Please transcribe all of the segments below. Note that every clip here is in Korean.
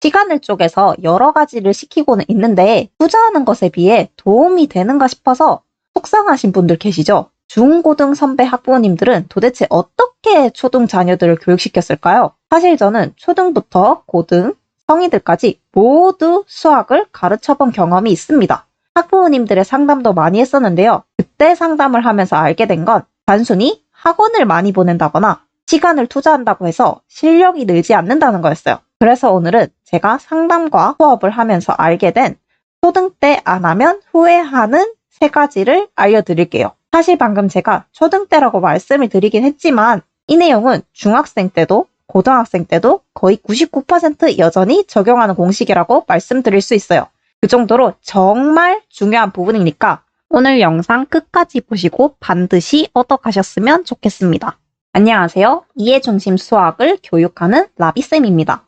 시간을 쪼개서 여러 가지를 시키고는 있는데 투자하는 것에 비해 도움이 되는가 싶어서 속상하신 분들 계시죠? 중고등 선배 학부모님들은 도대체 어떻게 초등 자녀들을 교육시켰을까요? 사실 저는 초등부터 고등, 성인들까지 모두 수학을 가르쳐본 경험이 있습니다. 학부모님들의 상담도 많이 했었는데요. 그때 상담을 하면서 알게 된 건 단순히 학원을 많이 보낸다거나 시간을 투자한다고 해서 실력이 늘지 않는다는 거였어요. 그래서 오늘은 제가 상담과 수업을 하면서 알게 된 초등 때 안 하면 후회하는 3가지를 알려드릴게요. 사실 방금 제가 초등 때라고 말씀을 드리긴 했지만 이 내용은 중학생 때도 고등학생 때도 거의 99% 여전히 적용하는 공식이라고 말씀드릴 수 있어요. 그 정도로 정말 중요한 부분이니까 오늘 영상 끝까지 보시고 반드시 얻어가셨으면 좋겠습니다. 안녕하세요. 이해중심 수학을 교육하는 라비쌤입니다.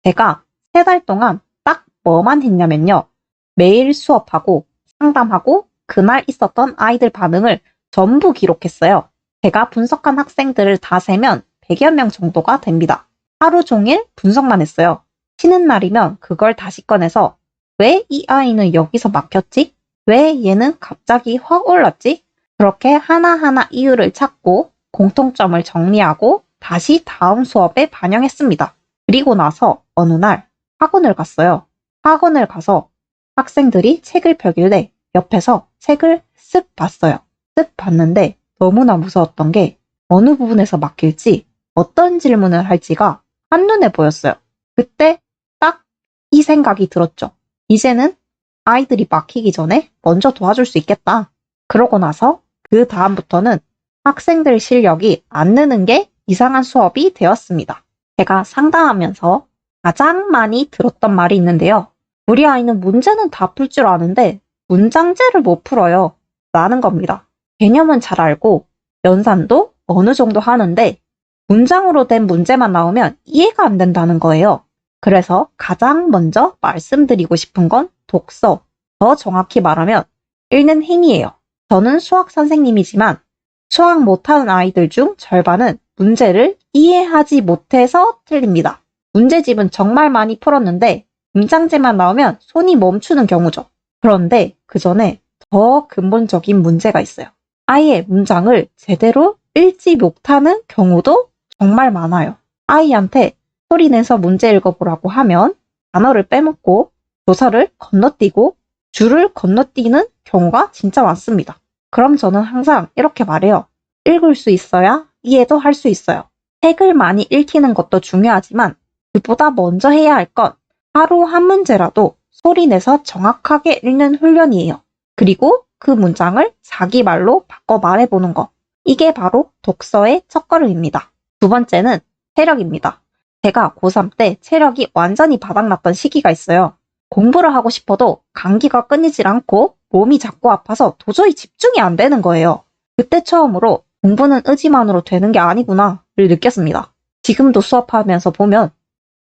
제가 3달 동안 딱 뭐만 했냐면요. 매일 수업하고 상담하고 그날 있었던 아이들 반응을 전부 기록했어요. 제가 분석한 학생들을 다 세면 100여 명 정도가 됩니다. 하루 종일 분석만 했어요. 쉬는 날이면 그걸 다시 꺼내서 왜 이 아이는 여기서 막혔지? 왜 얘는 갑자기 확 올랐지? 그렇게 하나하나 이유를 찾고 공통점을 정리하고 다시 다음 수업에 반영했습니다. 그리고 나서 어느 날 학원을 갔어요. 학원을 가서 학생들이 책을 펴길래 옆에서 책을 쓱 봤어요. 쓱 봤는데 너무나 무서웠던 게 어느 부분에서 막힐지 어떤 질문을 할지가 한눈에 보였어요. 그때 딱 이 생각이 들었죠. 이제는 아이들이 막히기 전에 먼저 도와줄 수 있겠다. 그러고 나서 그 다음부터는 학생들 실력이 안 느는 게 이상한 수업이 되었습니다. 제가 상담하면서 가장 많이 들었던 말이 있는데요. 우리 아이는 문제는 다 풀 줄 아는데 문장제를 못 풀어요. 라는 겁니다. 개념은 잘 알고 연산도 어느 정도 하는데 문장으로 된 문제만 나오면 이해가 안 된다는 거예요. 그래서 가장 먼저 말씀드리고 싶은 건 독서, 더 정확히 말하면 읽는 힘이에요. 저는 수학 선생님이지만 수학 못하는 아이들 중 절반은 문제를 이해하지 못해서 틀립니다. 문제집은 정말 많이 풀었는데 문장제만 나오면 손이 멈추는 경우죠. 그런데 그 전에 더 근본적인 문제가 있어요. 아예 문장을 제대로 읽지 못하는 경우도 정말 많아요. 아이한테 소리 내서 문제 읽어보라고 하면 단어를 빼먹고 조서를 건너뛰고 줄을 건너뛰는 경우가 진짜 많습니다. 그럼 저는 항상 이렇게 말해요. 읽을 수 있어야 이해도 할 수 있어요. 책을 많이 읽히는 것도 중요하지만 그보다 먼저 해야 할 건 하루 한 문제라도 소리 내서 정확하게 읽는 훈련이에요. 그리고 그 문장을 자기 말로 바꿔 말해보는 것. 이게 바로 독서의 첫걸음입니다. 2번째는 체력입니다. 제가 고3 때 체력이 완전히 바닥났던 시기가 있어요. 공부를 하고 싶어도 감기가 끊이질 않고 몸이 자꾸 아파서 도저히 집중이 안 되는 거예요. 그때 처음으로 공부는 의지만으로 되는 게 아니구나를 느꼈습니다. 지금도 수업하면서 보면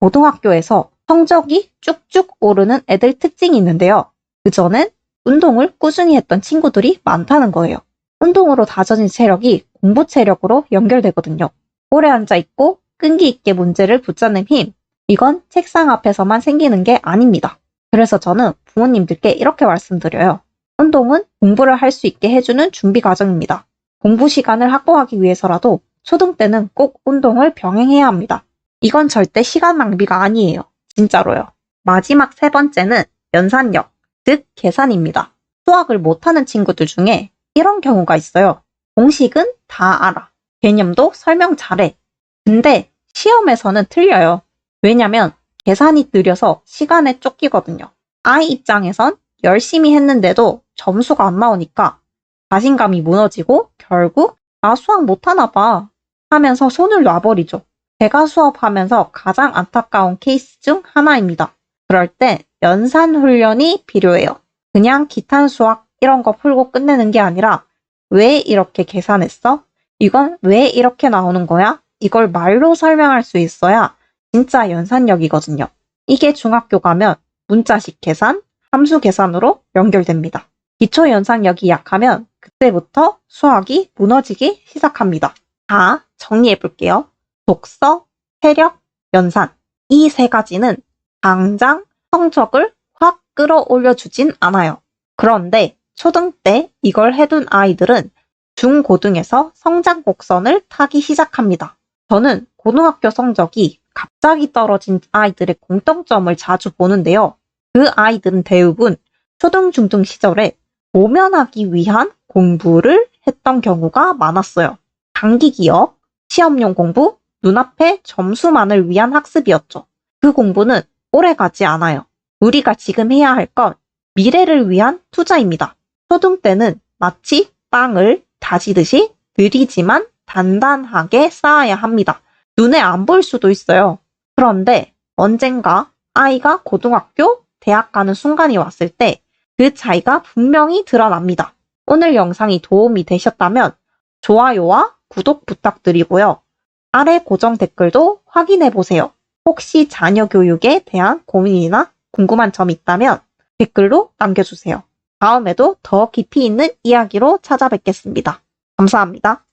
고등학교에서 성적이 쭉쭉 오르는 애들 특징이 있는데요. 그전엔 운동을 꾸준히 했던 친구들이 많다는 거예요. 운동으로 다져진 체력이 공부 체력으로 연결되거든요. 오래 앉아있고 끈기 있게 문제를 붙잡는 힘, 이건 책상 앞에서만 생기는 게 아닙니다. 그래서 저는 부모님들께 이렇게 말씀드려요. 운동은 공부를 할 수 있게 해주는 준비 과정입니다. 공부 시간을 확보하기 위해서라도 초등 때는 꼭 운동을 병행해야 합니다. 이건 절대 시간 낭비가 아니에요. 진짜로요. 마지막 3번째는 연산력, 즉 계산입니다. 수학을 못하는 친구들 중에 이런 경우가 있어요. 공식은 다 알아. 개념도 설명 잘해. 근데 시험에서는 틀려요. 왜냐면 계산이 느려서 시간에 쫓기거든요. 아이 입장에선 열심히 했는데도 점수가 안 나오니까 자신감이 무너지고 결국 나 수학 못하나 봐 하면서 손을 놔버리죠. 제가 수업하면서 가장 안타까운 케이스 중 하나입니다. 그럴 때 연산 훈련이 필요해요. 그냥 기탄 수학 이런 거 풀고 끝내는 게 아니라 왜 이렇게 계산했어? 이건 왜 이렇게 나오는 거야? 이걸 말로 설명할 수 있어야 진짜 연산력이거든요. 이게 중학교 가면 문자식 계산, 함수 계산으로 연결됩니다. 기초 연산력이 약하면 그때부터 수학이 무너지기 시작합니다. 자, 정리해 볼게요. 독서, 체력, 연산. 이 3가지는 당장 성적을 확 끌어올려 주진 않아요. 그런데 초등 때 이걸 해둔 아이들은 중고등에서 성장 곡선을 타기 시작합니다. 저는 고등학교 성적이 갑자기 떨어진 아이들의 공통점을 자주 보는데요. 그 아이들은 대부분 초등, 중등 시절에 모면하기 위한 공부를 했던 경우가 많았어요. 단기 기억, 시험용 공부, 눈앞의 점수만을 위한 학습이었죠. 그 공부는 오래 가지 않아요. 우리가 지금 해야 할 건 미래를 위한 투자입니다. 초등 때는 마치 땅을 다지듯이 느리지만 단단하게 쌓아야 합니다. 눈에 안 보일 수도 있어요. 그런데 언젠가 아이가 고등학교, 대학 가는 순간이 왔을 때 그 차이가 분명히 드러납니다. 오늘 영상이 도움이 되셨다면 좋아요와 구독 부탁드리고요. 아래 고정 댓글도 확인해 보세요. 혹시 자녀 교육에 대한 고민이나 궁금한 점 있다면 댓글로 남겨주세요. 다음에도 더 깊이 있는 이야기로 찾아뵙겠습니다. 감사합니다.